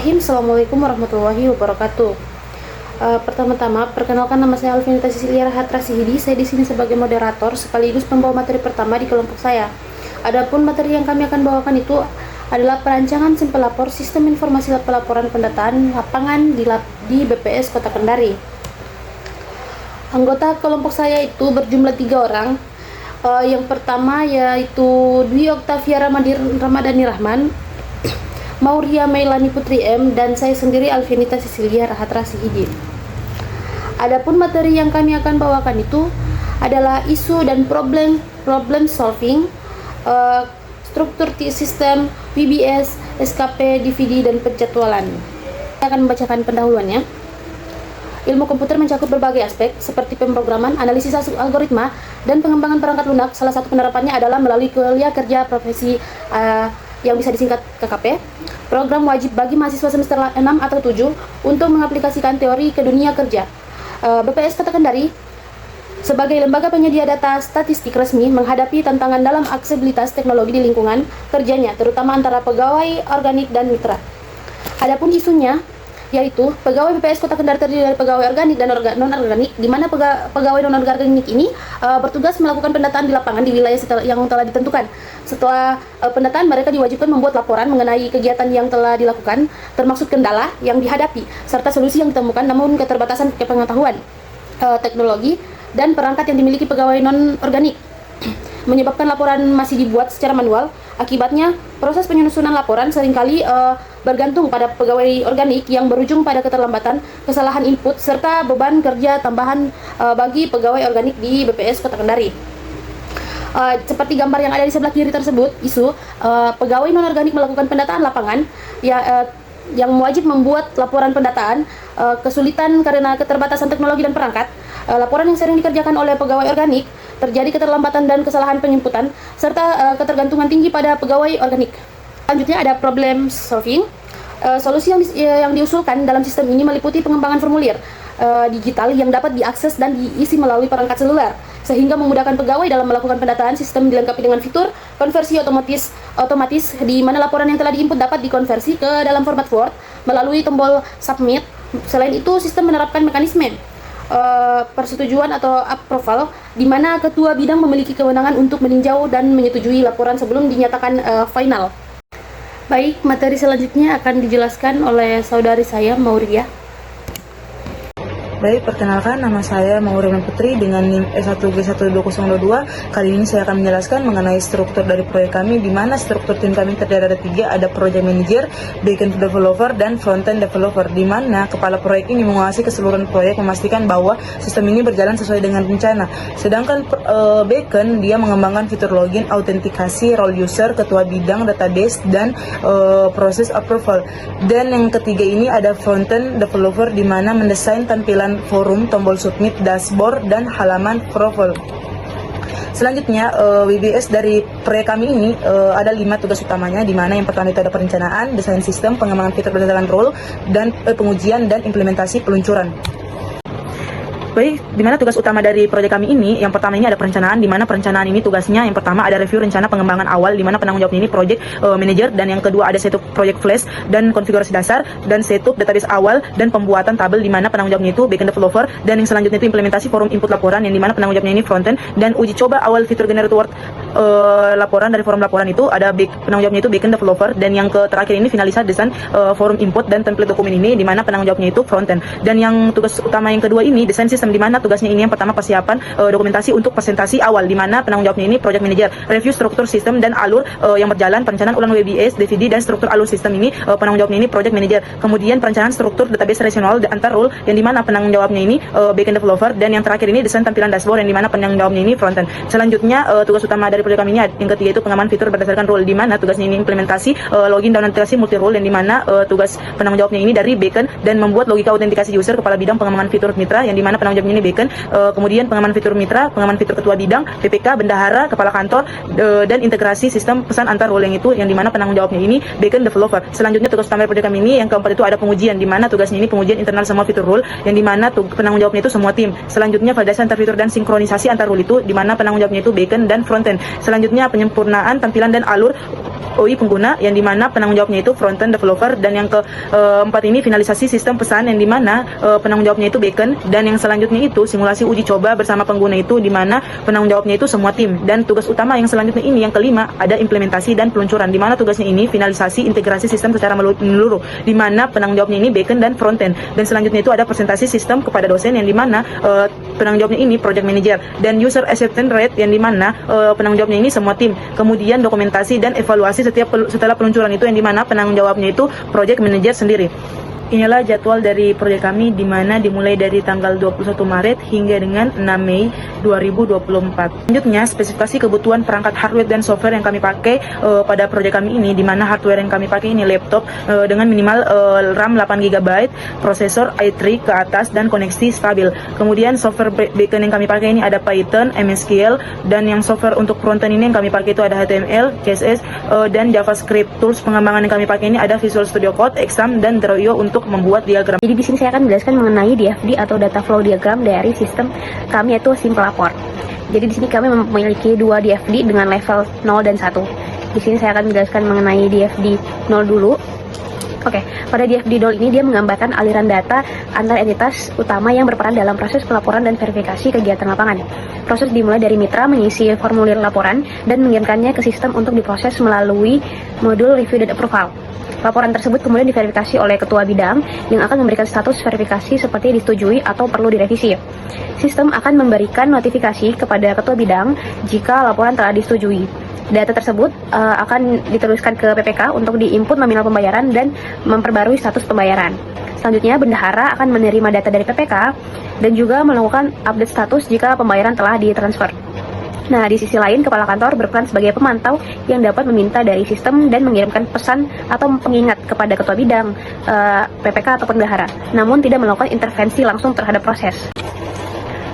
Assalamualaikum warahmatullahi wabarakatuh. Pertama-tama, perkenalkan, nama saya Alvinita Cecilia Rahatra Sihidi. Saya di sini sebagai moderator sekaligus pembawa materi pertama di kelompok saya. Adapun materi yang kami akan bawakan itu adalah perancangan sim pelapor sistem informasi pelaporan pendataan lapangan di BPS Kota Kendari. Anggota kelompok saya itu berjumlah 3 orang. Yang pertama yaitu Dwi Oktavia Ramadhani Rahman, Mauria Meilani Putri M, dan saya sendiri Alvinita Cecilia Rahatra Sihidi. Adapun materi yang kami akan bawakan itu adalah isu dan problem solving, struktur sistem, VBS, SKP, DVD, dan penjadwalan. Saya akan membacakan pendahuluannya. Ilmu komputer mencakup berbagai aspek seperti pemrograman, analisis algoritma, dan pengembangan perangkat lunak. Salah satu penerapannya adalah melalui kuliah kerja profesi yang bisa disingkat KKP. Program wajib bagi mahasiswa semester 6 atau 7 untuk mengaplikasikan teori ke dunia kerja. BPS Kota Kendari sebagai lembaga penyedia data statistik resmi menghadapi tantangan dalam aksesibilitas teknologi di lingkungan kerjanya, terutama antara pegawai organik dan mitra. Adapun isunya yaitu pegawai BPS Kota Kendari terdiri dari pegawai organik dan non-organik, di mana pegawai non-organik ini bertugas melakukan pendataan di lapangan di wilayah yang telah ditentukan. Setelah pendataan, mereka diwajibkan membuat laporan mengenai kegiatan yang telah dilakukan, termasuk kendala yang dihadapi, serta solusi yang ditemukan namun keterbatasan pengetahuan, teknologi, dan perangkat yang dimiliki pegawai non-organik, menyebabkan laporan masih dibuat secara manual. Akibatnya, proses penyusunan laporan seringkali bergantung pada pegawai organik yang berujung pada keterlambatan, kesalahan input, serta beban kerja tambahan bagi pegawai organik di BPS Kota Kendari. Seperti gambar yang ada di sebelah kiri tersebut, isu pegawai non-organik melakukan pendataan lapangan yang wajib membuat laporan pendataan, kesulitan karena keterbatasan teknologi dan perangkat, laporan yang sering dikerjakan oleh pegawai organik, terjadi keterlambatan dan kesalahan penyimputan, serta ketergantungan tinggi pada pegawai organik. Selanjutnya ada problem solving. Solusi yang diusulkan dalam sistem ini meliputi pengembangan formulir digital yang dapat diakses dan diisi melalui perangkat seluler, sehingga memudahkan pegawai dalam melakukan pendataan. Sistem dilengkapi dengan fitur konversi otomatis di mana laporan yang telah diinput dapat dikonversi ke dalam format Word melalui tombol submit. Selain itu, sistem menerapkan mekanisme persetujuan atau approval, di mana ketua bidang memiliki kewenangan untuk meninjau dan menyetujui laporan sebelum dinyatakan final. Baik, materi selanjutnya akan dijelaskan oleh saudari saya, Mauria. Baik, perkenalkan, nama saya Mauria Putri dengan NIM E1G12022. Kali ini saya akan menjelaskan mengenai struktur dari proyek kami, di mana struktur tim kami terdiri dari 3, ada project manager, backend developer, dan frontend developer, di mana kepala proyek ini menguasai keseluruhan proyek, memastikan bahwa sistem ini berjalan sesuai dengan rencana. Sedangkan backend, dia mengembangkan fitur login, autentikasi, role user, ketua bidang, database, dan proses approval. Dan yang ketiga ini ada frontend developer, di mana mendesain tampilan forum, tombol submit, dashboard, dan halaman profile. Selanjutnya, WBS dari proyek kami ini ada 5 tugas utamanya, di mana yang pertama itu ada perencanaan, desain sistem, pengembangan fitur berdasarkan role, dan pengujian dan implementasi peluncuran. Baik, di mana tugas utama dari proyek kami ini, yang pertama ini ada perencanaan, di mana perencanaan ini tugasnya yang pertama ada review rencana pengembangan awal, di mana penanggung jawabnya ini project manager, dan yang kedua ada setup project flash dan konfigurasi dasar, dan setup database awal, dan pembuatan tabel, di mana penanggung jawabnya itu backend developer, dan yang selanjutnya itu implementasi forum input laporan, yang di mana penanggung jawabnya ini frontend, dan uji coba awal fitur generate word laporan dari forum laporan itu ada penanggung jawabnya itu backend developer, dan yang terakhir ini finalisasi desain forum input dan template dokumen ini, di mana penanggung jawabnya itu frontend. Dan yang tugas utama yang kedua ini desain sistem, di mana tugasnya ini yang pertama persiapan dokumentasi untuk presentasi awal, di mana penanggung jawabnya ini project manager, review struktur sistem dan alur yang berjalan, perencanaan ulang WBS, DVD, dan struktur alur sistem ini penanggung jawabnya ini project manager. Kemudian perencanaan struktur database relational antar role, yang di mana penanggung jawabnya ini backend developer, dan yang terakhir ini desain tampilan dashboard, yang di mana penanggung jawabnya ini frontend. Selanjutnya tugas utama dari proyek kami ini yang ketiga itu pengembangan fitur berdasarkan role, di mana tugasnya ini implementasi login dan autentikasi multi role, yang di mana tugas penanggung jawabnya ini dari backend dan membuat logika autentikasi user, kepala bidang pengembangan fitur mitra, yang di mana penanggung penanggung jawabnya ini Bacon. Kemudian pengaman fitur mitra, pengaman fitur ketua bidang, PPK, bendahara, kepala kantor, dan integrasi sistem pesan antar role yang dimana penanggung jawabnya ini Bacon developer. Selanjutnya tugas utama proyek kami ini yang keempat itu ada pengujian, dimana tugasnya ini pengujian internal semua fitur role, yang dimana penanggung jawabnya itu semua tim. Selanjutnya validasi antar fitur dan sinkronisasi antar role itu dimana penanggung jawabnya itu Bacon dan frontend. Selanjutnya penyempurnaan tampilan dan alur UI pengguna, yang dimana penanggung jawabnya itu frontend developer. Dan yang keempat ini finalisasi sistem pesan, yang dimana penanggung jawabnya itu Bacon. Dan yang selanjutnya itu simulasi uji coba bersama pengguna, itu dimana penanggung jawabnya itu semua tim. Dan tugas utama yang selanjutnya ini yang kelima ada implementasi dan peluncuran, dimana tugasnya ini finalisasi integrasi sistem secara menyeluruh, dimana penanggung jawabnya ini Bacon dan frontend. Dan selanjutnya itu ada presentasi sistem kepada dosen, yang dimana penanggung jawabnya ini project manager. Dan user acceptance rate, yang dimana penanggung jawabnya ini semua tim. Kemudian dokumentasi dan evaluasi setelah peluncuran, itu yang dimana penanggung jawabnya itu project manager sendiri. Inilah jadwal dari proyek kami, di mana dimulai dari tanggal 21 Maret hingga dengan 6 Mei 2024. Selanjutnya, spesifikasi kebutuhan perangkat hardware dan software yang kami pakai pada proyek kami ini, di mana hardware yang kami pakai ini laptop dengan minimal RAM 8 GB, prosesor i3 ke atas, dan koneksi stabil. Kemudian software backend yang kami pakai ini ada Python, MSQL, dan yang software untuk frontend ini yang kami pakai itu ada HTML, CSS, dan JavaScript. Tools pengembangan yang kami pakai ini ada Visual Studio Code, Exam, dan Draw.io untuk membuat diagram. Jadi di sini saya akan menjelaskan mengenai DFD atau data flow diagram dari sistem kami, yaitu Simplaport. Jadi di sini kami memiliki dua DFD dengan level 0 dan 1. Di sini saya akan menjelaskan mengenai DFD 0 dulu. Oke, pada DFD 0 ini dia menggambarkan aliran data antar entitas utama yang berperan dalam proses pelaporan dan verifikasi kegiatan lapangan. Proses dimulai dari mitra mengisi formulir laporan dan mengirimkannya ke sistem untuk diproses melalui modul review dan approval. Laporan tersebut kemudian diverifikasi oleh ketua bidang yang akan memberikan status verifikasi seperti disetujui atau perlu direvisi. Sistem akan memberikan notifikasi kepada ketua bidang jika laporan telah disetujui. Data tersebut akan diteruskan ke PPK untuk diinput nominal pembayaran dan memperbarui status pembayaran. Selanjutnya, bendahara akan menerima data dari PPK dan juga melakukan update status jika pembayaran telah ditransfer. Nah, di sisi lain, kepala kantor berperan sebagai pemantau yang dapat meminta dari sistem dan mengirimkan pesan atau pengingat kepada ketua bidang, PPK ataupun bendahara, namun tidak melakukan intervensi langsung terhadap proses.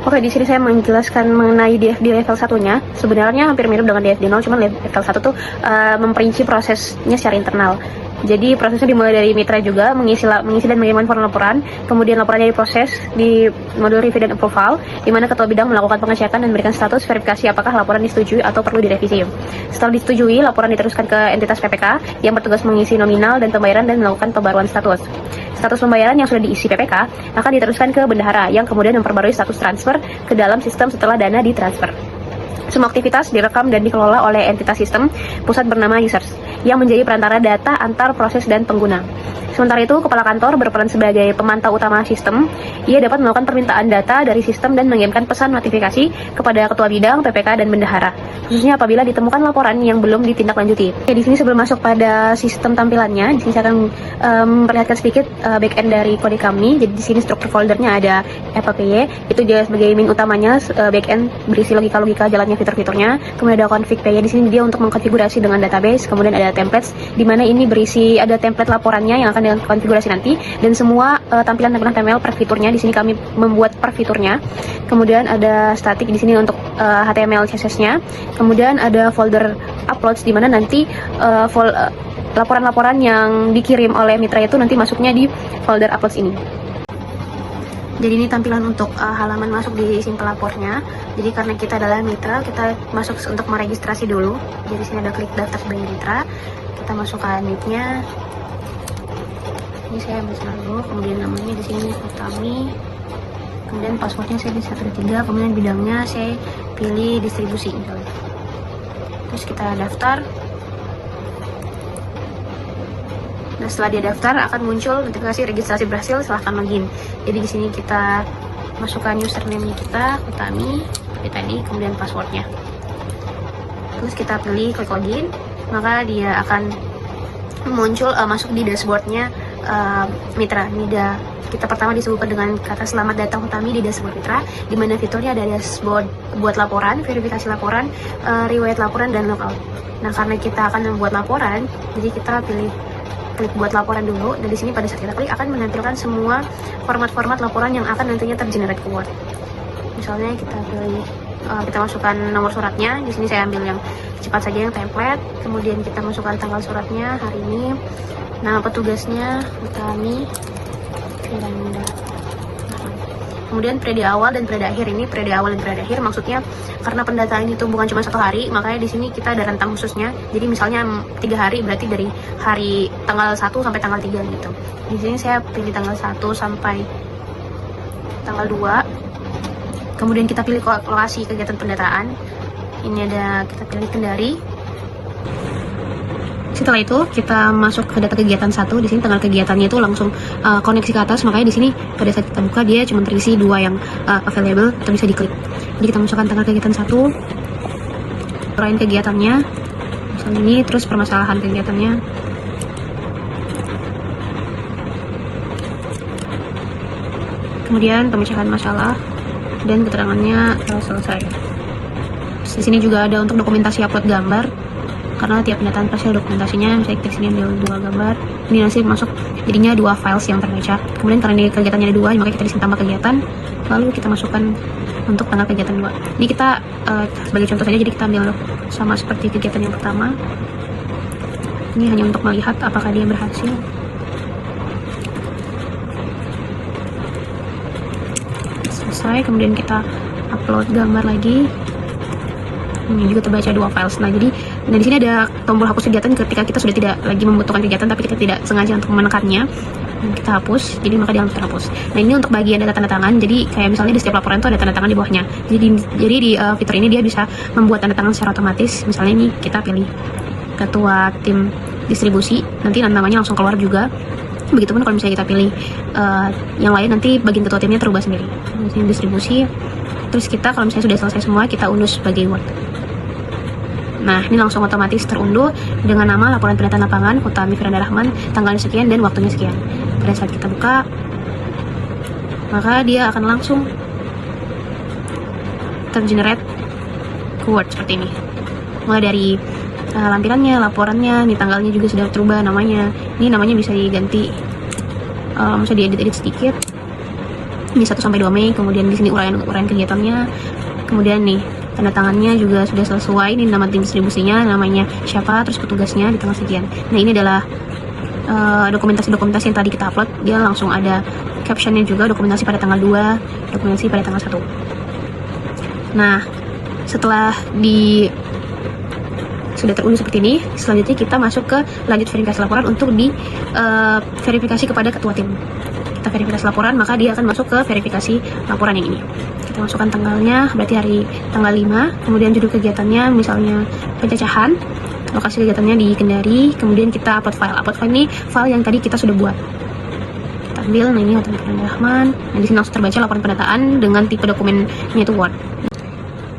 Oke, di sini saya menjelaskan mengenai DFD level 1-nya. Sebenarnya hampir mirip dengan DFD 0, cuman level 1 tuh memperinci prosesnya secara internal. Jadi prosesnya dimulai dari mitra juga, mengisi dan mengirimkan form laporan, kemudian laporannya diproses di modul review dan approval, di mana ketua bidang melakukan pengecekan dan memberikan status verifikasi apakah laporan disetujui atau perlu direvisi. Setelah disetujui, laporan diteruskan ke entitas PPK yang bertugas mengisi nominal dan pembayaran dan melakukan pembaruan status. Status pembayaran yang sudah diisi PPK akan diteruskan ke bendahara yang kemudian memperbarui status transfer ke dalam sistem setelah dana ditransfer. Semua aktivitas direkam dan dikelola oleh entitas sistem pusat bernama users yang menjadi perantara data antar proses dan pengguna. Sementara itu, kepala kantor berperan sebagai pemantau utama sistem. Ia dapat melakukan permintaan data dari sistem dan mengirimkan pesan notifikasi kepada ketua bidang, PPK, dan bendahara, khususnya apabila ditemukan laporan yang belum ditindaklanjuti. Di sini sebelum masuk pada sistem tampilannya, di sini saya akan memperlihatkan sedikit backend dari kode kami. Jadi di sini struktur foldernya ada FPY, itu dia sebagai main utamanya, backend berisi logika-logika jalannya fitur-fiturnya. Kemudian ada config PY, di sini dia untuk mengkonfigurasi dengan database. Kemudian ada templates, di mana ini berisi ada template laporannya yang akan dengan konfigurasi nanti, dan semua tampilan-tampilan HTML per fiturnya. Di sini kami membuat per fiturnya. Kemudian ada static di sini untuk HTML CSS-nya. Kemudian ada folder uploads, di mana nanti laporan-laporan yang dikirim oleh mitra itu nanti masuknya di folder uploads ini. Jadi ini tampilan untuk halaman masuk di Simplaportnya. Jadi karena kita adalah mitra, kita masuk untuk meregistrasi dulu. Jadi sini ada klik daftar sebagai mitra. Kita masukkan nick-nya. Ini saya ambil dulu, kemudian namanya di sini Utami, kemudian passwordnya saya di 123, kemudian bidangnya saya pilih distribusi misalnya. Terus kita daftar. Nah, setelah dia daftar akan muncul notifikasi registrasi berhasil, silahkan login. Jadi di sini kita masukkan username kita Utami seperti tadi, kemudian passwordnya. Terus kita pilih klik login, maka dia akan muncul masuk di dashboardnya mitra. Ini kita pertama disuguhkan dengan kata selamat datang Utami di dashboard mitra, di mana fiturnya ada dashboard buat laporan, verifikasi laporan, riwayat laporan, dan logout. Nah, karena kita akan membuat laporan, jadi kita pilih klik buat laporan dulu, dan di sini pada saat kita klik akan menampilkan semua format-format laporan yang akan nantinya tergenerate ke Word. Misalnya kita pilih, kita masukkan nomor suratnya. Di sini saya ambil yang cepat saja, yang template. Kemudian kita masukkan tanggal suratnya, hari ini, nama petugasnya, kami, kemudian periode awal dan periode akhir. Ini periode awal dan periode akhir maksudnya karena pendataan itu bukan cuma 1 hari, makanya di sini kita ada rentang khususnya. Jadi misalnya 3 hari, berarti dari hari tanggal 1 sampai tanggal 3 gitu. Di sini saya pilih tanggal 1 sampai tanggal 2. Kemudian kita pilih lokasi kegiatan pendataan. Ini ada, kita pilih Kendari. Setelah itu kita masuk ke data kegiatan 1. Di sini tanggal kegiatannya itu langsung koneksi ke atas, makanya di sini pada saat kita buka dia cuma terisi 2 yang available atau bisa diklik. Jadi kita masukkan tanggal kegiatan 1, uraian kegiatannya, misalnya ini, terus permasalahan kegiatannya. Kemudian pemecahan masalah dan keterangannya selesai. Terus di sini juga ada untuk dokumentasi upload gambar. Karena tiap pendataan pasti ada dokumentasinya, misalnya kita sini ambil 2 gambar, ini nanti masuk jadinya 2 files yang terbaca. Kemudian karena ini kegiatannya ada 2, makanya kita disini tambah kegiatan, lalu kita masukkan untuk tanggal kegiatan 2. Ini kita sebagai contoh saja, jadi kita ambil sama seperti kegiatan yang pertama. Ini hanya untuk melihat apakah dia berhasil. Selesai, kemudian kita upload gambar lagi. Ini juga terbaca 2 files. Nah, jadi di sini ada tombol hapus kegiatan ketika kita sudah tidak lagi membutuhkan kegiatan tapi kita tidak sengaja untuk menekannya. Kita hapus, jadi maka dia langsung terhapus. Nah, ini untuk bagian data tanda tangan. Jadi kayak misalnya di setiap laporan itu ada tanda tangan di bawahnya. Jadi di fitur ini dia bisa membuat tanda tangan secara otomatis. Misalnya ini kita pilih ketua tim distribusi, nanti namanya langsung keluar juga. Begitupun kalau misalnya kita pilih yang lain, nanti bagian ketua timnya terubah sendiri. Misalnya distribusi. Terus kita kalau misalnya sudah selesai semua, kita unduh sebagai Word. Nah, ini langsung otomatis terunduh dengan nama laporan pendataan lapangan Utami Firanda Rahman, tanggalnya sekian dan waktunya sekian. Pada saat kita buka, maka dia akan langsung tergenerate ke Word seperti ini. Mulai dari lampirannya, laporannya, ini tanggalnya juga sudah terubah namanya. Ini namanya bisa diganti, bisa diedit-edit sedikit. Ini 1 sampai 2 Mei, kemudian di sini uraian kegiatannya. Kemudian nih tanda tangannya juga sudah sesuai, ini nama tim distribusinya, namanya siapa, terus petugasnya di tanggal sekian. Nah, ini adalah dokumentasi yang tadi kita upload. Dia langsung ada captionnya juga, dokumentasi pada tanggal 2, dokumentasi pada tanggal 1. Nah, setelah sudah terunduh seperti ini, selanjutnya kita masuk ke lanjut verifikasi laporan untuk verifikasi kepada ketua tim. Kita verifikasi laporan, maka dia akan masuk ke verifikasi laporan yang ini. Kita masukkan tanggalnya, berarti hari tanggal 5, kemudian judul kegiatannya misalnya pencacahan, lokasi kegiatannya di Kendari, kemudian kita upload file. Upload file ini file yang tadi kita sudah buat. Kita ambil, nah ini Utami Firanda Rahman. Nah, di sini langsung terbaca laporan pendataan dengan tipe dokumennya itu Word.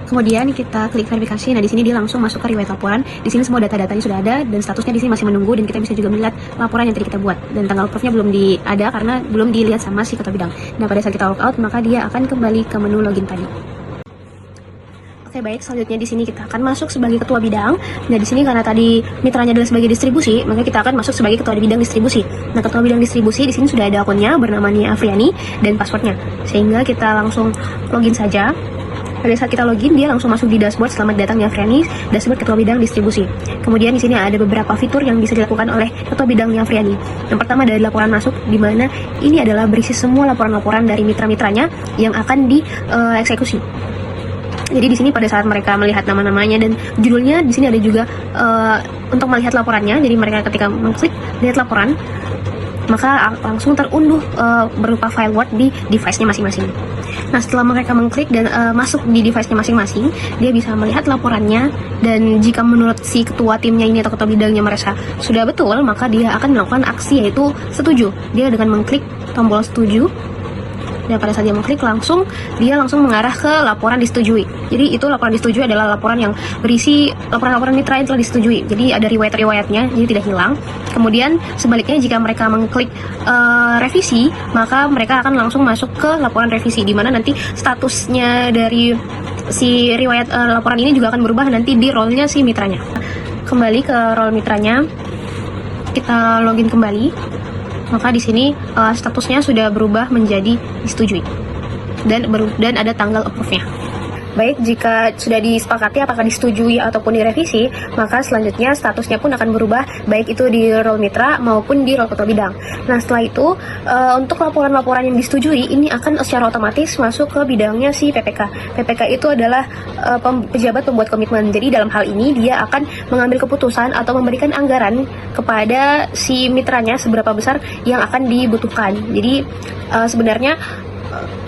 Kemudian kita klik verifikasi. Nah, di sini dia langsung masuk ke riwayat laporan. Di sini semua data-datanya sudah ada dan statusnya di sini masih menunggu, dan kita bisa juga melihat laporan yang tadi kita buat. Dan tanggal approve-nya belum ada karena belum dilihat sama si ketua bidang. Nah, pada saat kita logout, maka dia akan kembali ke menu login tadi. Oke, baik, selanjutnya di sini kita akan masuk sebagai ketua bidang. Nah, di sini karena tadi mitranya adalah sebagai distribusi, maka kita akan masuk sebagai ketua bidang distribusi. Nah, ketua bidang distribusi di sini sudah ada akunnya bernama Nia Afriani dan passwordnya. Sehingga kita langsung login saja. Pada saat kita login, dia langsung masuk di dashboard selamat datang Nia Afriani, dashboard ketua bidang distribusi. Kemudian di sini ada beberapa fitur yang bisa dilakukan oleh ketua bidang Nia Afriani. Yang pertama dari laporan masuk, di mana ini adalah berisi semua laporan-laporan dari mitra-mitranya yang akan dieksekusi. Jadi di sini pada saat mereka melihat nama-namanya dan judulnya, di sini ada juga untuk melihat laporannya. Jadi mereka ketika mengklik lihat laporan, maka langsung terunduh berupa file Word di device-nya masing-masing. Nah, setelah mereka mengklik dan masuk di device-nya masing-masing, dia bisa melihat laporannya, dan jika menurut si ketua timnya ini atau ketua bidangnya merasa sudah betul, maka dia akan melakukan aksi yaitu setuju. Dia dengan mengklik tombol setuju, dan pada saat dia mengklik dia langsung mengarah ke laporan disetujui. Jadi itu laporan disetujui adalah laporan yang berisi laporan-laporan mitra yang telah disetujui. Jadi ada riwayat-riwayatnya, jadi tidak hilang. Kemudian sebaliknya jika mereka mengklik revisi, maka mereka akan langsung masuk ke laporan revisi, di mana nanti statusnya dari si riwayat laporan ini juga akan berubah nanti di role-nya si mitranya. Kembali ke role mitranya, kita login kembali, maka di sini statusnya sudah berubah menjadi disetujui dan ada tanggal approve-nya. Baik, jika sudah disepakati apakah disetujui ataupun direvisi, maka selanjutnya statusnya pun akan berubah, baik itu di role mitra maupun di role ketua bidang. Nah, setelah itu, untuk laporan-laporan yang disetujui, ini akan secara otomatis masuk ke bidangnya si PPK. PPK itu adalah pejabat pembuat komitmen. Jadi dalam hal ini, dia akan mengambil keputusan atau memberikan anggaran kepada si mitranya seberapa besar yang akan dibutuhkan. Jadi, sebenarnya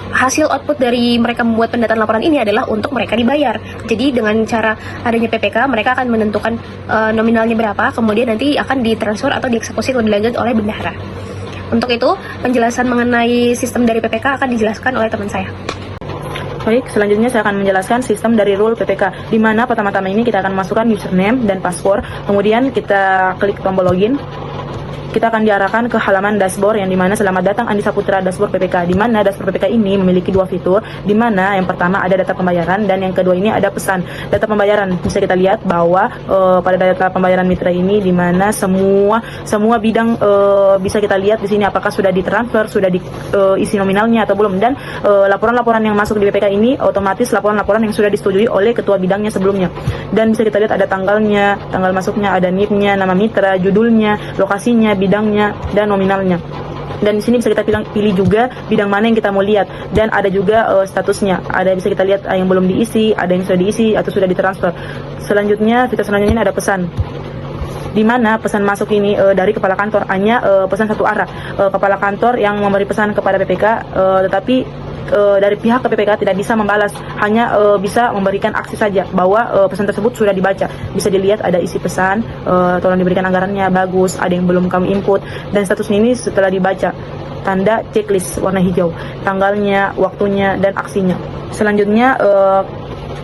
hasil output dari mereka membuat pendataan laporan ini adalah untuk mereka dibayar. Jadi dengan cara adanya PPK, mereka akan menentukan nominalnya berapa, kemudian nanti akan ditransfer atau dieksekusi lebih lanjut oleh bendahara. Untuk itu, penjelasan mengenai sistem dari PPK akan dijelaskan oleh teman saya. Baik, selanjutnya saya akan menjelaskan sistem dari rule PPK, di mana pertama-tama ini kita akan masukkan username dan password, kemudian kita klik tombol login. Kita akan diarahkan ke halaman dashboard yang dimana selamat datang Andi Saputra dashboard PPK, di mana dashboard PPK ini memiliki dua fitur, di mana yang pertama ada data pembayaran dan yang kedua ini ada pesan. Data pembayaran bisa kita lihat bahwa pada data pembayaran mitra ini di mana semua bidang bisa kita lihat di sini apakah sudah ditransfer, sudah diisi nominalnya atau belum, dan laporan-laporan yang masuk di PPK ini otomatis laporan-laporan yang sudah disetujui oleh ketua bidangnya sebelumnya. Dan bisa kita lihat ada tanggalnya, tanggal masuknya, ada NIP-nya, nama mitra, judulnya, lokasinya, bidangnya, dan nominalnya. Dan di sini bisa kita pilih juga bidang mana yang kita mau lihat, dan ada juga statusnya. Ada bisa kita lihat yang belum diisi, ada yang sudah diisi atau sudah ditransfer. Selanjutnya, fitur selanjutnya ini ada pesan, di mana pesan masuk ini dari kepala kantor hanya pesan satu arah. Kepala kantor yang memberi pesan kepada PPK, tetapi dari pihak PPK tidak bisa membalas, hanya bisa memberikan aksi saja bahwa pesan tersebut sudah dibaca. Bisa dilihat ada isi pesan, tolong diberikan anggarannya, bagus, ada yang belum kami input, dan statusnya ini setelah dibaca, tanda checklist warna hijau, tanggalnya, waktunya, dan aksinya. Selanjutnya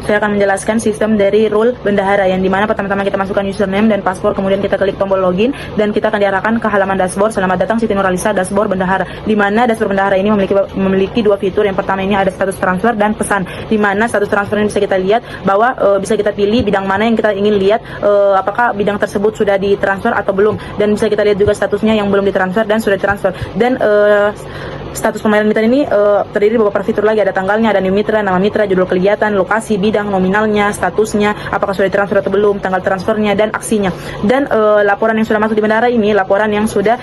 saya akan menjelaskan sistem dari rule bendahara, yang dimana pertama-tama kita masukkan username dan password, kemudian kita klik tombol login, dan kita akan diarahkan ke halaman dashboard. Selamat datang Siti Nurhalisa dashboard bendahara, di mana dashboard bendahara ini memiliki dua fitur. Yang pertama ini ada status transfer dan pesan, di mana status transfer ini bisa kita lihat bahwa bisa kita pilih bidang mana yang kita ingin lihat, apakah bidang tersebut sudah ditransfer atau belum, dan bisa kita lihat juga statusnya yang belum ditransfer dan sudah ditransfer. Dan status pembayaran mitra ini terdiri dari beberapa fitur lagi, ada tanggalnya, ada mitra, nama mitra, judul kegiatan, lokasi, bidang, nominalnya, statusnya, apakah sudah ditransfer atau belum, tanggal transfernya, dan aksinya. Dan laporan yang sudah masuk di bendahara ini laporan yang sudah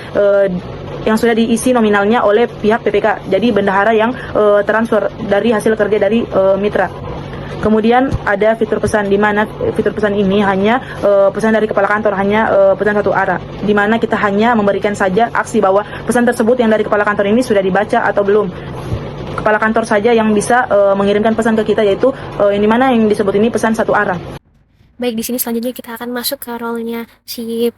diisi nominalnya oleh pihak PPK. Jadi bendahara yang transfer dari hasil kerja dari mitra. Kemudian ada fitur pesan, di mana fitur pesan ini hanya pesan dari kepala kantor, hanya pesan satu arah, di mana kita hanya memberikan saja aksi bahwa pesan tersebut yang dari kepala kantor ini sudah dibaca atau belum. Kepala kantor saja yang bisa mengirimkan pesan ke kita, yaitu yang dimana yang disebut ini pesan satu arah. Baik, di sini selanjutnya kita akan masuk ke role-nya si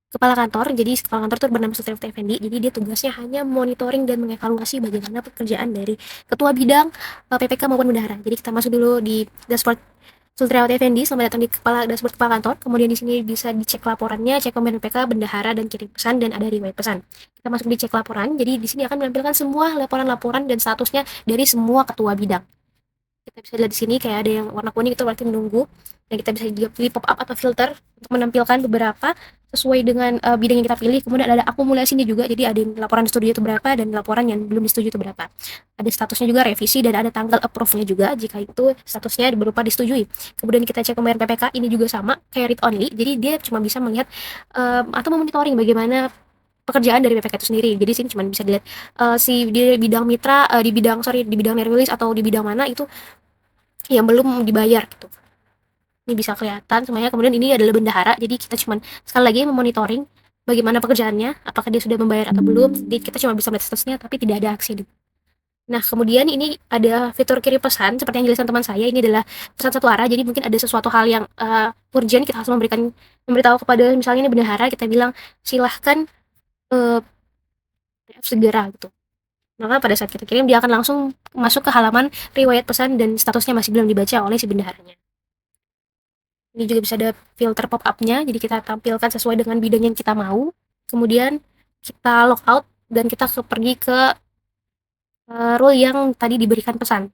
kepala kantor. Jadi kepala kantor itu bernama Sutriawati Effendi. Jadi dia tugasnya hanya monitoring dan mengevaluasi bagaimana pekerjaan dari ketua bidang PPK maupun bendahara. Jadi kita masuk dulu di dashboard Sutriawati Effendi. Selamat datang di dashboard kepala kantor. Kemudian di sini bisa dicek laporannya, cek komen PPK, bendahara, dan kirim pesan, dan ada riwayat pesan. Kita masuk di cek laporan. Jadi di sini akan menampilkan semua laporan-laporan dan statusnya dari semua ketua bidang. Kita bisa lihat di sini kayak ada yang warna kuning, itu berarti menunggu, dan kita bisa juga pilih pop up atau filter untuk menampilkan beberapa sesuai dengan bidang yang kita pilih. Kemudian ada akumulasinya juga, jadi ada yang laporan disetujui itu berapa dan laporan yang belum disetujui itu berapa. Ada statusnya juga revisi, dan ada tanggal approve-nya juga jika itu statusnya berupa disetujui. Kemudian kita cek pembayaran PPK, ini juga sama kayak read only, jadi dia cuma bisa melihat atau memonitoring bagaimana pekerjaan dari PPK itu sendiri. Jadi sini cuma bisa dilihat si di bidang mitra, di bidang release atau di bidang mana itu yang belum dibayar gitu. Ini bisa kelihatan semuanya. Kemudian ini adalah bendahara, jadi kita cuma sekali lagi memonitoring bagaimana pekerjaannya, apakah dia sudah membayar atau belum. Jadi kita cuma bisa melihat statusnya tapi tidak ada aksi. Nah, kemudian ini ada fitur kirim pesan seperti yang dijelaskan teman saya. Ini adalah pesan satu arah, jadi mungkin ada sesuatu hal yang urgent, kita harus memberitahu kepada misalnya ini bendahara, kita bilang silahkan segera gitu. Maka pada saat kita kirim, dia akan langsung masuk ke halaman riwayat pesan dan statusnya masih belum dibaca oleh si bendaharanya. Ini juga bisa ada filter pop-up-nya, jadi kita tampilkan sesuai dengan bidang yang kita mau. Kemudian kita log out dan kita pergi ke role yang tadi diberikan pesan.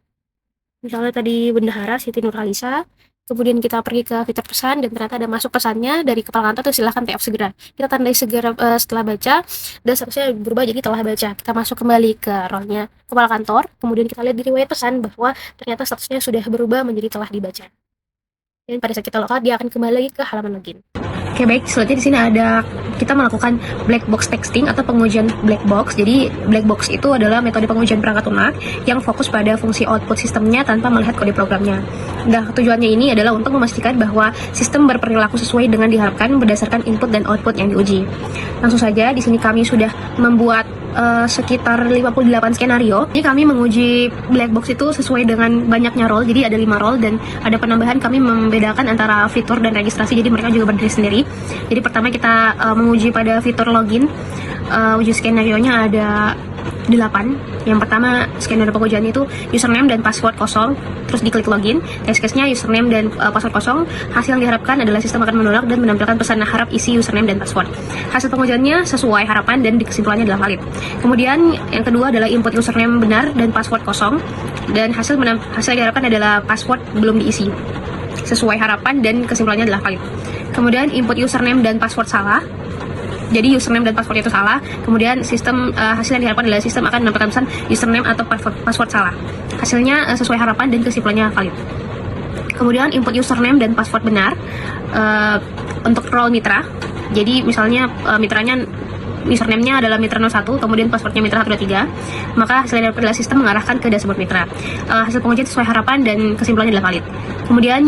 Misalnya tadi bendahara Siti Nurhalisa, kemudian kita pergi ke fitur pesan dan ternyata ada masuk pesannya dari kepala kantor, tuh silahkan tap segera. Kita tandai segera setelah baca dan seterusnya berubah jadi telah baca. Kita masuk kembali ke role-nya kepala kantor, kemudian kita lihat di riwayat pesan bahwa ternyata statusnya sudah berubah menjadi telah dibaca. Dan pada saat kita logout, dia akan kembali lagi ke halaman login. Oke, baik, selanjutnya di sini ada kita melakukan black box texting atau pengujian black box. Jadi black box itu adalah metode pengujian perangkat lunak yang fokus pada fungsi output sistemnya tanpa melihat kode programnya. Nah, tujuannya ini adalah untuk memastikan bahwa sistem berperilaku sesuai dengan diharapkan berdasarkan input dan output yang diuji. Langsung saja, di sini kami sudah membuat sekitar 58 skenario. Jadi kami menguji black box itu sesuai dengan banyaknya role. Jadi ada 5 role dan ada penambahan kami membedakan antara fitur dan registrasi. Jadi mereka juga berdiri sendiri. Jadi pertama kita menguji pada fitur login. Uji skenario-nya ada 8. Yang pertama skenario pengujian itu username dan password kosong, terus diklik login. Test case-nya username dan password kosong. Hasil yang diharapkan adalah sistem akan menolak dan menampilkan pesan harap isi username dan password. Hasil pengujiannya sesuai harapan dan kesimpulannya adalah valid. Kemudian yang kedua adalah input username benar dan password kosong, dan hasil yang diharapkan adalah password belum diisi. Sesuai harapan dan kesimpulannya adalah valid. Kemudian input username dan password salah. Jadi username dan password itu salah. Kemudian sistem hasil yang diharapkan adalah sistem akan menampilkan pesan username atau password salah. Hasilnya sesuai harapan dan kesimpulannya valid. Kemudian input username dan password benar untuk role mitra. Jadi misalnya mitranya username-nya adalah mitra 01, kemudian passwordnya mitra 123, maka hasil yang adalah sistem mengarahkan ke dashboard mitra. Hasil pengujian sesuai harapan dan kesimpulannya adalah valid. Kemudian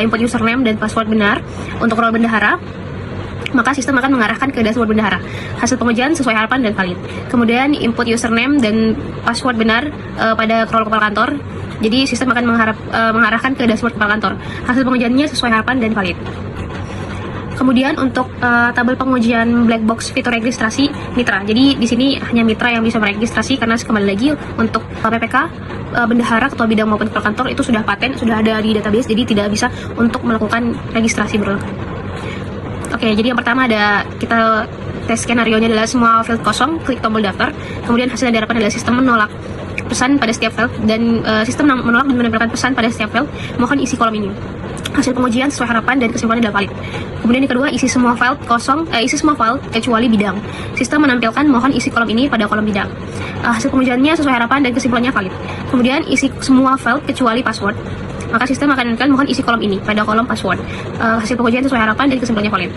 input username dan password benar untuk role bendahara, maka sistem akan mengarahkan ke dashboard bendahara. Hasil pengujian sesuai harapan dan valid. Kemudian input username dan password benar pada role kepala kantor, jadi sistem akan mengarahkan ke dashboard kepala kantor. Hasil pengujiannya sesuai harapan dan valid. Kemudian untuk tabel pengujian black box fitur registrasi mitra. Jadi di sini hanya mitra yang bisa meregistrasi, karena kembali lagi untuk PPK bendahara, ketua bidang maupun kepala kantor itu sudah paten, sudah ada di database, jadi tidak bisa untuk melakukan registrasi berulang. Oke, jadi yang pertama ada kita tes skenario-nya adalah semua field kosong, klik tombol daftar. Kemudian hasil yang diharapkan adalah sistem menolak pesan pada setiap field, dan sistem menolak dan menempelkan pesan pada setiap field. Mohon isi kolom ini. Hasil pengujian sesuai harapan dan kesimpulannya adalah valid. Kemudian yang kedua, isi semua file kecuali bidang. Sistem menampilkan mohon isi kolom ini pada kolom bidang. Hasil pengujiannya sesuai harapan dan kesimpulannya valid. Kemudian isi semua file kecuali password, maka sistem akan menampilkan mohon isi kolom ini pada kolom password. Hasil pengujian sesuai harapan dan kesimpulannya valid.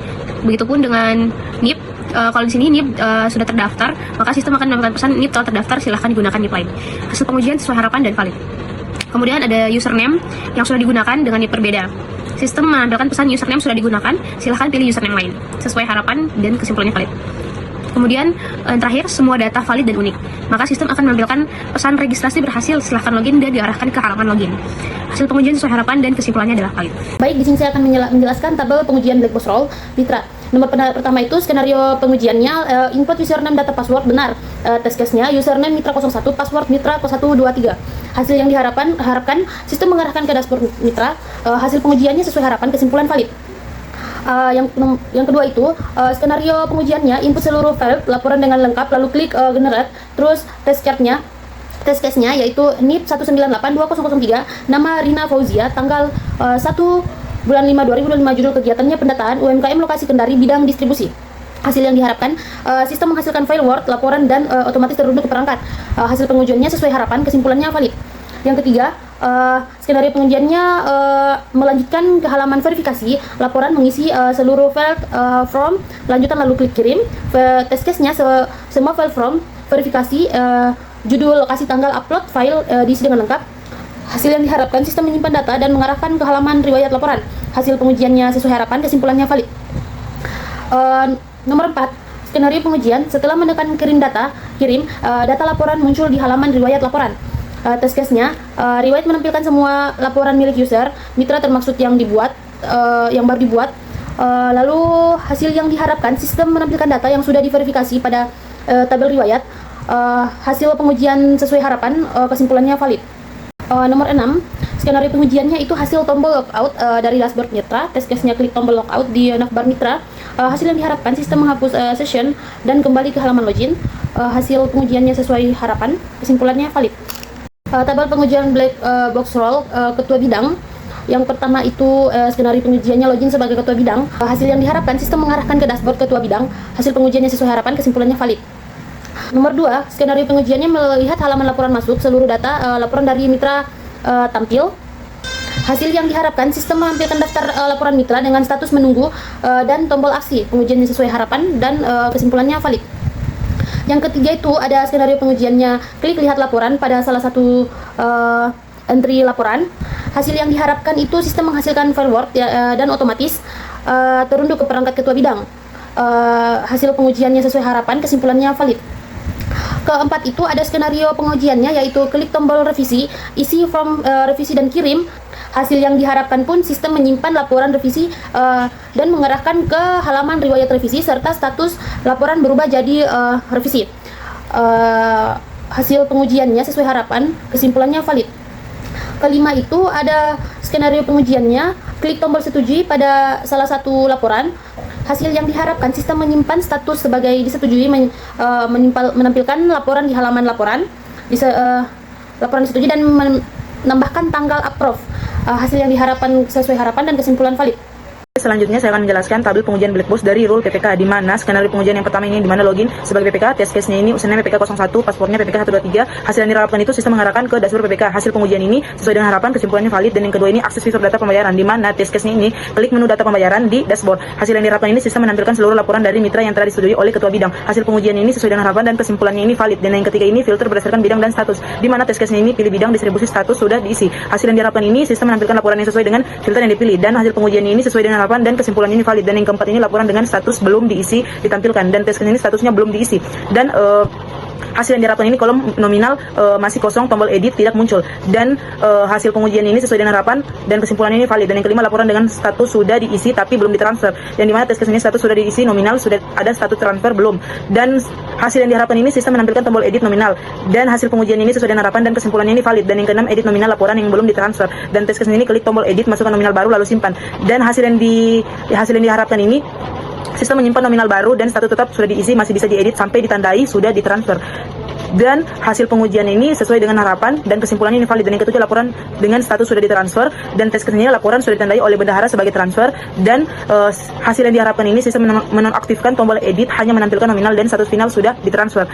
Begitupun dengan NIP. Kalau di sini NIP sudah terdaftar, maka sistem akan menampilkan pesan NIP telah terdaftar, silahkan digunakan NIP lain. Hasil pengujian sesuai harapan dan valid. Kemudian ada username yang sudah digunakan dengan NIP berbeda. Sistem menampilkan pesan username sudah digunakan, silahkan pilih username lain sesuai harapan dan kesimpulannya valid. Kemudian terakhir, semua data valid dan unik, maka sistem akan menampilkan pesan registrasi berhasil, silahkan login dan diarahkan ke halaman login. Hasil pengujian sesuai harapan dan kesimpulannya adalah valid. Baik, di sini saya akan menjelaskan tabel pengujian black box role mitra. Nomor pertama itu skenario pengujiannya input username data password benar. Test case-nya username mitra 01, password mitra 0123. Hasil yang diharapkan sistem mengarahkan ke dashboard mitra. Hasil pengujiannya sesuai harapan, kesimpulan valid. Yang kedua itu skenario pengujiannya input seluruh file laporan dengan lengkap, lalu klik generate, terus test case-nya yaitu NIP 1982003, nama Rina Fauzia, tanggal 1 bulan 5 2025, judul kegiatannya pendataan UMKM lokasi Kendari bidang distribusi. Hasil yang diharapkan sistem menghasilkan file Word laporan dan otomatis terunduh ke perangkat. Hasil pengujiannya sesuai harapan, kesimpulannya valid. Yang ketiga, skenario pengujiannya melanjutkan ke halaman verifikasi laporan, mengisi seluruh file from, lanjutan lalu klik kirim. Test case-nya semua file from, verifikasi, judul, lokasi, tanggal, upload file diisi dengan lengkap. Hasil yang diharapkan sistem menyimpan data dan mengarahkan ke halaman riwayat laporan. Hasil pengujiannya sesuai harapan, kesimpulannya valid. Nomor 4, skenario pengujian setelah menekan kirim data laporan muncul di halaman riwayat laporan. Test case-nya riwayat menampilkan semua laporan milik user mitra termaksud yang baru dibuat. Lalu hasil yang diharapkan sistem menampilkan data yang sudah diverifikasi pada tabel riwayat. Hasil pengujian sesuai harapan, kesimpulannya valid. Nomor 6, skenario pengujiannya itu hasil tombol logout dari dashboard mitra. Test case-nya klik tombol logout di navbar mitra. Hasil yang diharapkan sistem menghapus session dan kembali ke halaman login. Hasil pengujiannya sesuai harapan, kesimpulannya valid. Tabel pengujian black box role ketua bidang. Yang pertama itu skenario pengujiannya login sebagai ketua bidang. Hasil yang diharapkan, sistem mengarahkan ke dashboard ketua bidang. Hasil pengujiannya sesuai harapan, kesimpulannya valid. Nomor 2, skenario pengujiannya melihat halaman laporan masuk, seluruh data laporan dari mitra tampil. Hasil yang diharapkan, sistem menampilkan daftar laporan mitra dengan status menunggu dan tombol aksi. Pengujiannya sesuai harapan dan kesimpulannya valid. Yang ketiga itu ada skenario pengujiannya klik lihat laporan pada salah satu entry laporan. Hasil yang diharapkan itu sistem menghasilkan file Word dan otomatis terunduh ke perangkat ketua bidang. Hasil pengujiannya sesuai harapan, kesimpulannya valid. Keempat itu ada skenario pengujiannya yaitu klik tombol revisi, isi form revisi dan kirim. Hasil yang diharapkan pun sistem menyimpan laporan revisi dan mengarahkan ke halaman riwayat revisi serta status laporan berubah jadi revisi. Hasil pengujiannya sesuai harapan, kesimpulannya valid. Kelima itu ada skenario pengujiannya, klik tombol setujui pada salah satu laporan. Hasil yang diharapkan sistem menyimpan status sebagai disetujui, menampilkan laporan di halaman laporan, laporan disetujui dan menambahkan tanggal approve. Hasil yang diharapkan sesuai harapan dan kesimpulan valid. Selanjutnya saya akan menjelaskan tabel pengujian black box dari rule PPK, di mana skenario pengujian yang pertama ini di mana login sebagai PPK, test case-nya ini username PPK 01, paspornya PPK 123. Hasil yang diharapkan itu sistem mengarahkan ke dashboard PPK. Hasil pengujian ini sesuai dengan harapan, kesimpulannya valid. Dan yang kedua ini akses fitur data pembayaran, di mana test case-nya ini klik menu data pembayaran di dashboard. Hasil yang diharapkan ini sistem menampilkan seluruh laporan dari mitra yang telah disetujui oleh ketua bidang. Hasil pengujian ini sesuai dengan harapan dan kesimpulannya ini valid. Dan yang ketiga ini filter berdasarkan bidang dan status, di mana test case-nya ini pilih bidang, distribusi status sudah diisi. Hasil yang diharapkan ini sistem menampilkan laporan yang sesuai dengan filter yang dipilih, dan hasil pengujian ini sesuai dengan harapan dan kesimpulannya ini valid. Dan yang keempat ini laporan dengan status belum diisi ditampilkan, dan tes ini statusnya belum diisi. Dan hasil yang diharapkan ini kolom nominal masih kosong, tombol edit tidak muncul. Dan hasil pengujian ini sesuai dengan harapan dan kesimpulannya ini valid. Dan yang kelima laporan dengan status sudah diisi tapi belum ditransfer, yang dimana tes ini status sudah diisi, nominal sudah ada, status transfer belum. Dan hasil yang diharapkan ini sistem menampilkan tombol edit nominal, dan hasil pengujian ini sesuai dengan harapan dan kesimpulannya ini valid. Dan yang keenam edit nominal laporan yang belum ditransfer, dan tes ini klik tombol edit, masukkan nominal baru lalu simpan. Dan hasil yang diharapkan ini sistem menyimpan nominal baru dan status tetap sudah diisi, masih bisa diedit sampai ditandai sudah ditransfer. Dan hasil pengujian ini sesuai dengan harapan dan kesimpulannya ini valid. Dan yang ketujuh laporan dengan status sudah ditransfer, dan tes keseninya laporan sudah ditandai oleh bendahara sebagai transfer. Dan hasil yang diharapkan ini sistem menonaktifkan tombol edit, hanya menampilkan nominal dan status final sudah ditransfer.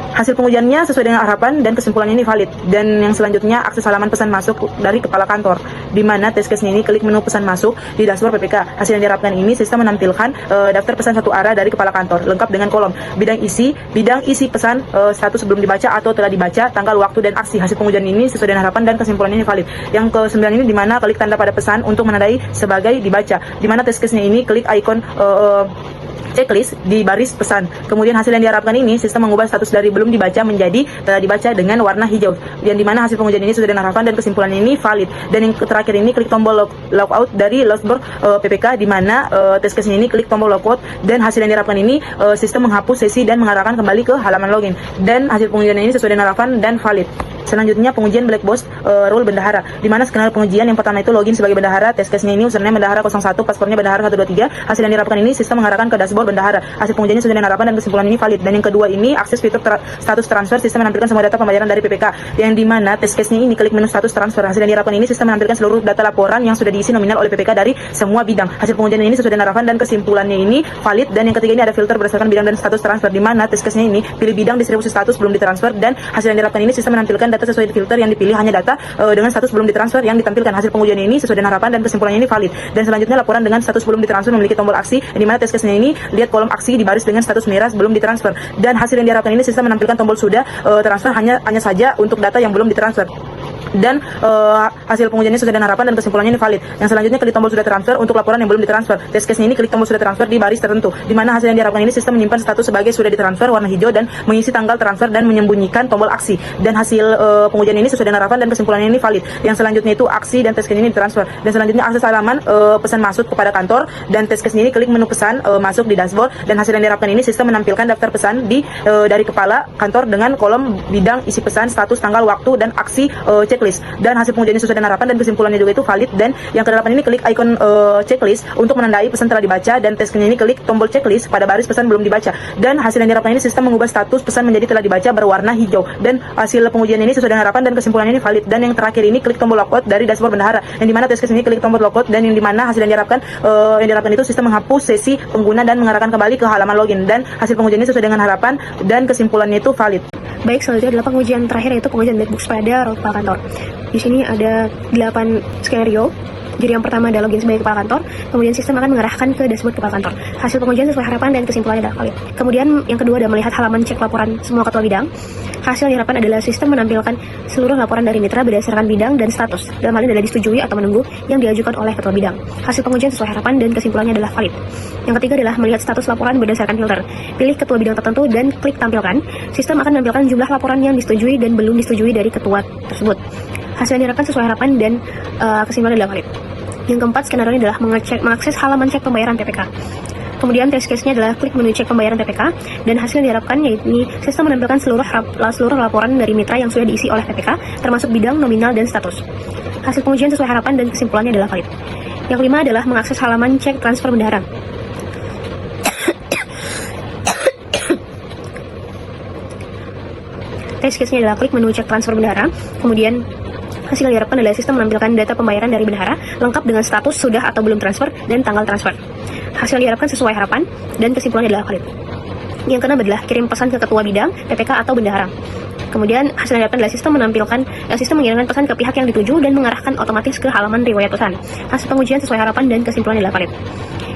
Hasil pengujiannya sesuai dengan harapan dan kesimpulannya ini valid. Dan yang selanjutnya akses halaman pesan masuk dari kepala kantor, di mana tes case ini klik menu pesan masuk di dashboard PPK. Hasil yang diharapkan ini sistem menampilkan daftar pesan satu arah dari kepala kantor lengkap dengan kolom bidang isi pesan, status belum dibaca atau telah dibaca, tanggal, waktu, dan aksi. Hasil pengujian ini sesuai dengan harapan dan kesimpulannya ini valid. Yang ke-9 ini di mana klik tanda pada pesan untuk menandai sebagai dibaca, di mana tes case ini klik ikon checklist di baris pesan. Kemudian hasil yang diharapkan ini sistem mengubah status dari belum dibaca menjadi telah dibaca dengan warna hijau, yang dimana hasil pengujian ini sudah dengan harapan dan kesimpulannya ini valid. Dan yang terakhir ini klik tombol logout dari dashboard PPK, di mana tes case ini klik tombol logout, dan hasil yang diharapkan ini sistem menghapus sesi dan mengarahkan kembali ke halaman login. Dan hasil pengujian ini sesuai dengan harapan dan valid. Selanjutnya pengujian black box rule bendahara, di mana skenario pengujian yang pertama itu login sebagai bendahara, tes case ini username bendahara 01, paspornya bendahara 123. Hasil yang diharapkan ini sistem mengarahkan ke dashboard bendahara. Hasil pengujiannya sesuai dengan harapan dan kesimpulan ini valid. Dan yang kedua ini akses fitur status transfer, sistem menampilkan semua data pembayaran dari PPK, yang dimana tes case ini klik menu status transfer. Hasil yang diharapkan ini sistem menampilkan seluruh data laporan yang sudah diisi nominal oleh PPK dari semua bidang. Hasil pengujian ini sesuai dengan harapan dan kesimpulannya ini valid. Dan yang ketiga ini ada filter berdasarkan bidang dan status transfer, di mana tes case ini pilih bidang, distribusi status belum ditransfer, dan hasil yang diharapkan ini sistem menampilkan data sesuai filter yang pilih hanya data dengan status belum ditransfer yang ditampilkan. Hasil pengujian ini sesuai dengan harapan dan kesimpulannya ini valid. Dan selanjutnya laporan dengan status belum ditransfer memiliki tombol aksi, di mana tes case ini lihat kolom aksi di baris dengan status merah belum ditransfer. Dan hasil yang diharapkan ini sistem menampilkan tombol sudah transfer hanya saja untuk data yang belum ditransfer. Dan hasil pengujiannya sesuai dengan harapan dan kesimpulannya ini valid. Yang selanjutnya klik tombol sudah transfer untuk laporan yang belum ditransfer. Tes case ini klik tombol sudah transfer di baris tertentu, di mana hasil yang diharapkan ini sistem menyimpan status sebagai sudah ditransfer warna hijau dan mengisi tanggal transfer dan menyembunyikan tombol aksi. Dan hasil pengujian ini sesuai dengan harapan dan kesimpulannya ini valid. Yang selanjutnya itu aksi dan tes case ini ditransfer. Dan selanjutnya akses halaman pesan masuk kepada kantor, dan tes case ini klik menu pesan masuk di dashboard. Dan hasil yang diharapkan ini sistem menampilkan daftar pesan dari kepala kantor dengan kolom bidang isi pesan, status, tanggal, waktu, dan aksi checklist, dan hasil pengujiannya sesuai dengan harapan dan kesimpulannya juga itu valid. Dan yang ke-8 ini klik ikon checklist untuk menandai pesan telah dibaca, dan tesnya ini klik tombol checklist pada baris pesan belum dibaca. Dan hasil yang diharapkan ini sistem mengubah status pesan menjadi telah dibaca berwarna hijau, dan hasil pengujian ini sesuai dengan harapan dan kesimpulannya ini valid. Dan yang terakhir ini klik tombol logout dari dashboard bendahara, yang dimana tes case ini klik tombol logout, dan yang dimana hasil yang diharapkan itu sistem menghapus sesi pengguna dan mengarahkan kembali ke halaman login. Dan hasil pengujian ini sesuai dengan harapan dan kesimpulannya itu valid. Baik, selanjutnya adalah pengujian terakhir, yaitu pengujian black box pada role kepala kantor. Di sini ada 8 skenario. Jadi yang pertama adalah login sebagai kepala kantor, kemudian sistem akan mengarahkan ke dashboard kepala kantor. Hasil pengujian sesuai harapan dan kesimpulannya adalah valid. Kemudian yang kedua adalah melihat halaman cek laporan semua ketua bidang. Hasil yang diharapkan adalah sistem menampilkan seluruh laporan dari mitra berdasarkan bidang dan status. Dalam hal ini adalah disetujui atau menunggu yang diajukan oleh ketua bidang. Hasil pengujian sesuai harapan dan kesimpulannya adalah valid. Yang ketiga adalah melihat status laporan berdasarkan filter. Pilih ketua bidang tertentu dan klik tampilkan. Sistem akan menampilkan jumlah laporan yang disetujui dan belum disetujui dari ketua tersebut. Hasil yang diharapkan sesuai harapan dan kesimpulannya adalah valid. Yang keempat, skenario ini adalah mengakses halaman cek pembayaran PPK. Kemudian test case-nya adalah klik menu cek pembayaran PPK, dan hasil yang diharapkan yaitu sistem menampilkan seluruh laporan dari mitra yang sudah diisi oleh PPK, termasuk bidang, nominal, dan status. Hasil pengujian sesuai harapan dan kesimpulannya adalah valid. Yang kelima adalah mengakses halaman cek transfer bendahara. Test case-nya adalah klik menu cek transfer bendahara, kemudian hasil yang diharapkan adalah sistem menampilkan data pembayaran dari bendahara lengkap dengan status sudah atau belum transfer dan tanggal transfer. Hasil yang diharapkan sesuai harapan dan kesimpulannya adalah valid. Yang keenam adalah kirim pesan ke ketua bidang, PPK atau bendahara. Kemudian hasil yang diharapkan adalah sistem mengirimkan pesan ke pihak yang dituju dan mengarahkan otomatis ke halaman riwayat pesan. Hasil pengujian sesuai harapan dan kesimpulannya adalah valid.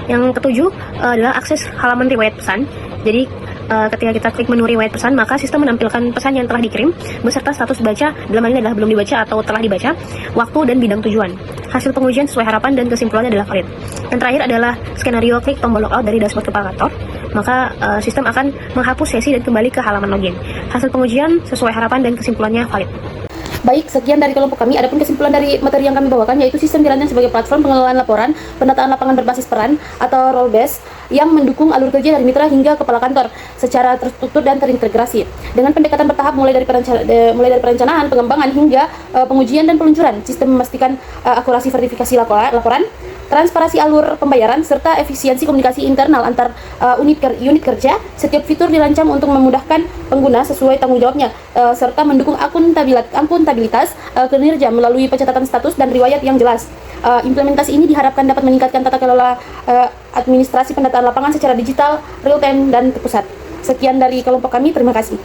Yang ketujuh adalah akses halaman riwayat pesan. Jadi ketika kita klik menu riwayat pesan, maka sistem menampilkan pesan yang telah dikirim beserta status baca, dalam hal ini adalah belum dibaca atau telah dibaca, waktu dan bidang tujuan. Hasil pengujian sesuai harapan dan kesimpulannya adalah valid. Yang terakhir adalah skenario klik tombol logout dari dashboard kepala kantor, maka sistem akan menghapus sesi dan kembali ke halaman login. Hasil pengujian sesuai harapan dan kesimpulannya valid. Baik, sekian dari kelompok kami. Adapun kesimpulan dari materi yang kami bawakan yaitu sistem dirancang sebagai platform pengelolaan laporan, pendataan lapangan berbasis peran atau role based yang mendukung alur kerja dari mitra hingga kepala kantor secara terstruktur dan terintegrasi dengan pendekatan bertahap mulai dari perencanaan, pengembangan hingga pengujian dan peluncuran. Sistem memastikan akurasi verifikasi laporan, transparansi alur pembayaran, serta efisiensi komunikasi internal antar unit kerja. Setiap fitur dirancang untuk memudahkan pengguna sesuai tanggung jawabnya, serta mendukung akuntabilitas kinerja melalui pencatatan status dan riwayat yang jelas. Implementasi ini diharapkan dapat meningkatkan tata kelola administrasi pendataan lapangan secara digital, real time, dan terpusat. Sekian dari kelompok kami, terima kasih.